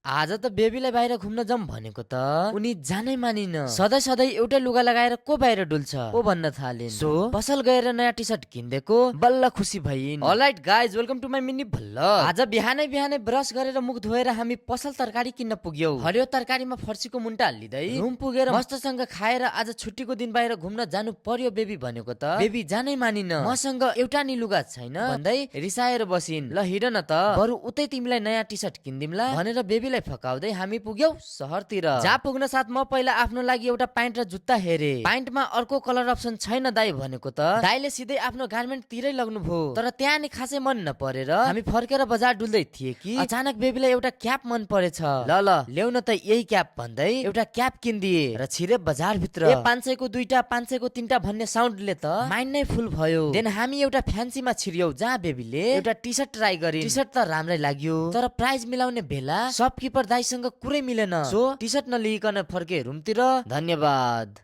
आज त बेबीलाई बाहिर घुम्न जाऊँ भनेको त उनी जानै मानिन। सधैँ सधैँ एउटै लुगा लगाएर को बाहिर डुल्छ ओ भन्न थालिन्। सो पसल गएर नयाँ टी सर्ट किनिदिएको बल्ल खुसी भइन्। Alright guys, welcome to my mini vlog. आज बिहानै बिहानै ब्रस गरेर मुख धोएर हामी पसल तरकारी किन्न पुग्यौ। हरियो तरकारीमा फर्सीको मुन्टा हालिँदै रुम पुगेर मस्तसँग खाएर आज छुट्टीको दिन बाहिर घुम्न जानु पर्यो बेबी भनेको त बेबी जानै मानिन। मसँग एउटा नि लुगा छैन भन्दै रिसाएर बसिन्। ल हिँड न त, बरु उतै तिमीलाई नयाँ टी सर्ट किनिदिउँला भनेर बेबीलाई फकाउँदै हामी पुग्यौ सहरतिर। जहाँ पुग्न साथ म पहिला आफ्नो लागि एउटा प्यान्ट र जुत्ता हेरे। प्यान्टमा अर्को कलर अप्सन छैन दाइ भनेको त दाइले सिधै आफ्नो गार्मेन्ट तिरै लग्नु भो। तर त्यहाँ नि खासै मन नपरेर हामी फर्केर बजार डुल्दै थिए कि अचानक बेबीलाई एउटा क्याप मन परेछ। ल ल्याउन त यही क्याप भन्दै एउटा क्याप किनिदिए र छिरे बजार भित्र। 500 को दुईटा 500 को तीनटा भन्ने साउन्डले त माइन्ड नै फुल भयो। देन हामी एउटा फ्यान्सीमा छिर्यौ जहाँ बेबीले एउटा टी सर्ट ट्राई गरिन्। टी सर्ट त राम्रै लाग्यो तर प्राइस मिलाउने बेला शपकिपर दाइसँग कुरै मिलेन। सो टी सर्ट नलिइकन फर्के रुमतिर। धन्यवाद।